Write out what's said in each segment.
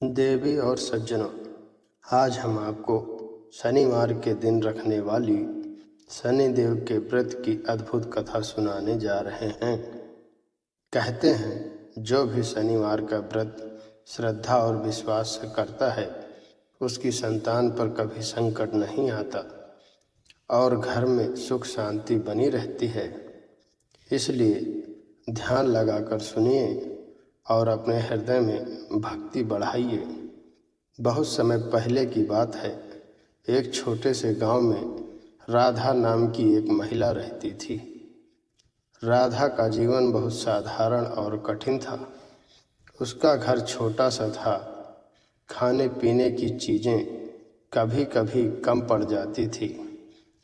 देवी और सज्जनों, आज हम आपको शनिवार के दिन रखने वाली शनिदेव के व्रत की अद्भुत कथा सुनाने जा रहे हैं। कहते हैं जो भी शनिवार का व्रत श्रद्धा और विश्वास से करता है उसकी संतान पर कभी संकट नहीं आता और घर में सुख शांति बनी रहती है। इसलिए ध्यान लगाकर सुनिए और अपने हृदय में भक्ति बढ़ाइए। बहुत समय पहले की बात है, एक छोटे से गांव में राधा नाम की एक महिला रहती थी। राधा का जीवन बहुत साधारण और कठिन था। उसका घर छोटा सा था। खाने पीने की चीज़ें कभी कभी कम पड़ जाती थी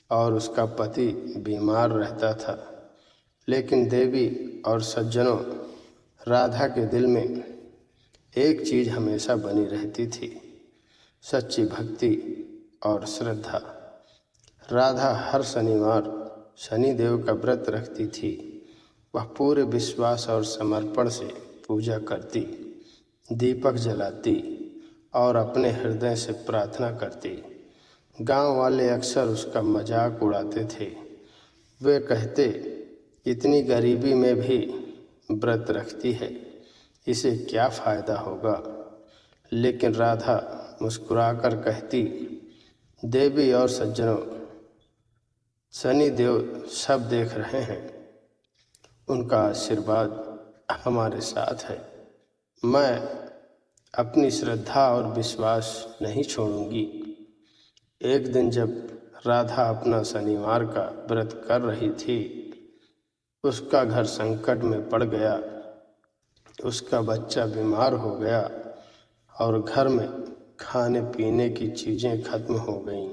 और उसका पति बीमार रहता था। लेकिन देवी और सज्जनों, राधा के दिल में एक चीज़ हमेशा बनी रहती थी, सच्ची भक्ति और श्रद्धा। राधा हर शनिवार शनिदेव का व्रत रखती थी। वह पूरे विश्वास और समर्पण से पूजा करती, दीपक जलाती और अपने हृदय से प्रार्थना करती। गांव वाले अक्सर उसका मजाक उड़ाते थे। वे कहते, इतनी गरीबी में भी व्रत रखती है, इसे क्या फ़ायदा होगा। लेकिन राधा मुस्कुराकर कहती, देवी और सज्जनों, शनिदेव सब देख रहे हैं, उनका आशीर्वाद हमारे साथ है। मैं अपनी श्रद्धा और विश्वास नहीं छोड़ूंगी। एक दिन जब राधा अपना शनिवार का व्रत कर रही थी, उसका घर संकट में पड़ गया। उसका बच्चा बीमार हो गया और घर में खाने पीने की चीज़ें खत्म हो गईं।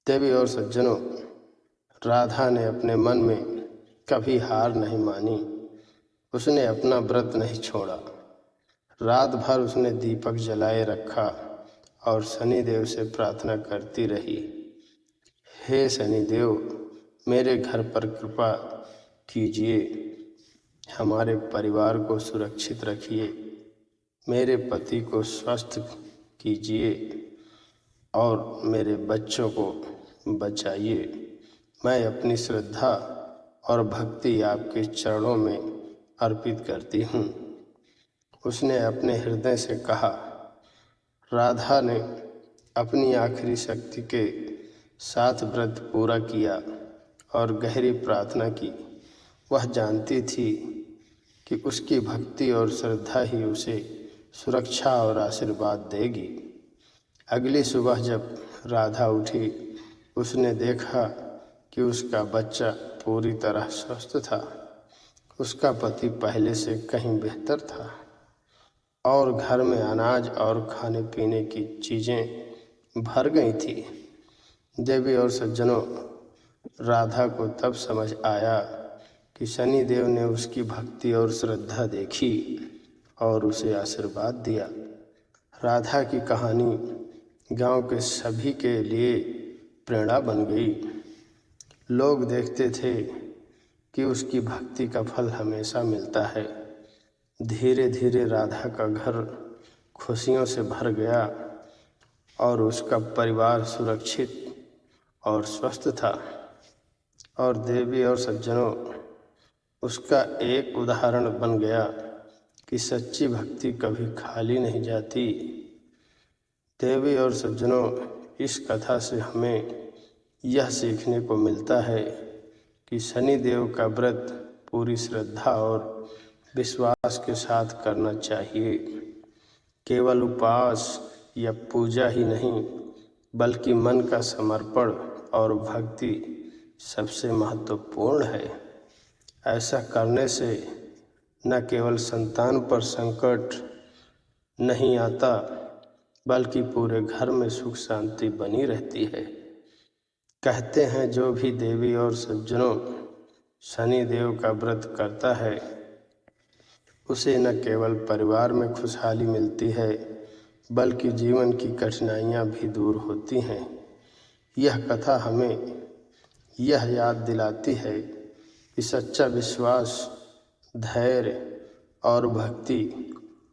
देवी और सज्जनों, राधा ने अपने मन में कभी हार नहीं मानी। उसने अपना व्रत नहीं छोड़ा। रात भर उसने दीपक जलाए रखा और शनिदेव से प्रार्थना करती रही, हे शनिदेव, मेरे घर पर कृपा कीजिए, हमारे परिवार को सुरक्षित रखिए, मेरे पति को स्वस्थ कीजिए और मेरे बच्चों को बचाइए। मैं अपनी श्रद्धा और भक्ति आपके चरणों में अर्पित करती हूँ। उसने अपने हृदय से कहा। राधा ने अपनी आखिरी शक्ति के साथ व्रत पूरा किया और गहरी प्रार्थना की। वह जानती थी कि उसकी भक्ति और श्रद्धा ही उसे सुरक्षा और आशीर्वाद देगी। अगली सुबह जब राधा उठी, उसने देखा कि उसका बच्चा पूरी तरह स्वस्थ था। उसका पति पहले से कहीं बेहतर था और घर में अनाज और खाने पीने की चीज़ें भर गई थी। देवी और सज्जनों, राधा को तब समझ आया कि शनिदेव ने उसकी भक्ति और श्रद्धा देखी और उसे आशीर्वाद दिया। राधा की कहानी गांव के सभी के लिए प्रेरणा बन गई। लोग देखते थे कि उसकी भक्ति का फल हमेशा मिलता है। धीरे धीरे राधा का घर खुशियों से भर गया और उसका परिवार सुरक्षित और स्वस्थ था। और देवी और सज्जनों, उसका एक उदाहरण बन गया कि सच्ची भक्ति कभी खाली नहीं जाती। देवी और सज्जनों, इस कथा से हमें यह सीखने को मिलता है कि शनिदेव का व्रत पूरी श्रद्धा और विश्वास के साथ करना चाहिए। केवल उपवास या पूजा ही नहीं, बल्कि मन का समर्पण और भक्ति सबसे महत्वपूर्ण है। ऐसा करने से न केवल संतान पर संकट नहीं आता, बल्कि पूरे घर में सुख शांति बनी रहती है। कहते हैं जो भी देवी और सज्जनों शनिदेव का व्रत करता है, उसे न केवल परिवार में खुशहाली मिलती है, बल्कि जीवन की कठिनाइयाँ भी दूर होती हैं। यह कथा हमें यह याद दिलाती है कि सच्चा विश्वास, धैर्य और भक्ति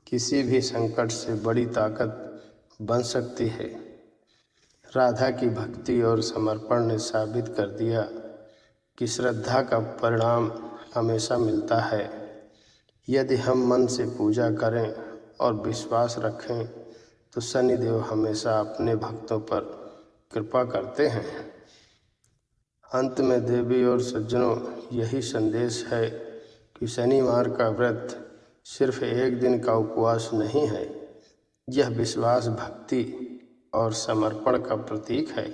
किसी भी संकट से बड़ी ताकत बन सकती है। राधा की भक्ति और समर्पण ने साबित कर दिया कि श्रद्धा का परिणाम हमेशा मिलता है। यदि हम मन से पूजा करें और विश्वास रखें तो शनिदेव हमेशा अपने भक्तों पर कृपा करते हैं। अंत में देवी और सज्जनों, यही संदेश है कि शनिवार का व्रत सिर्फ एक दिन का उपवास नहीं है। यह विश्वास, भक्ति और समर्पण का प्रतीक है।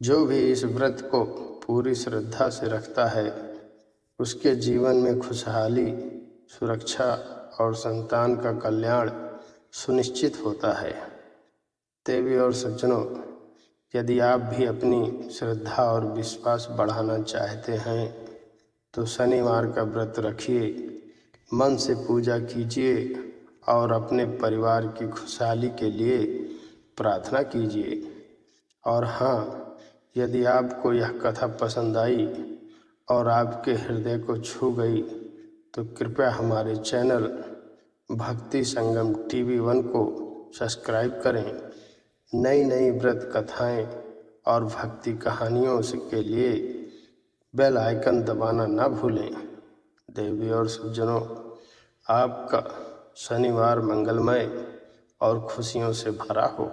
जो भी इस व्रत को पूरी श्रद्धा से रखता है उसके जीवन में खुशहाली, सुरक्षा और संतान का कल्याण सुनिश्चित होता है। देवी और सज्जनों, यदि आप भी अपनी श्रद्धा और विश्वास बढ़ाना चाहते हैं तो शनिवार का व्रत रखिए, मन से पूजा कीजिए और अपने परिवार की खुशहाली के लिए प्रार्थना कीजिए। और हाँ, यदि आपको यह कथा पसंद आई और आपके हृदय को छू गई तो कृपया हमारे चैनल भक्ति संगम टीवी 1 को सब्सक्राइब करें। नई नई व्रत कथाएं और भक्ति कहानियों के लिए बेल आइकन दबाना ना भूलें। देवी और सज्जनों, आपका शनिवार मंगलमय और खुशियों से भरा हो।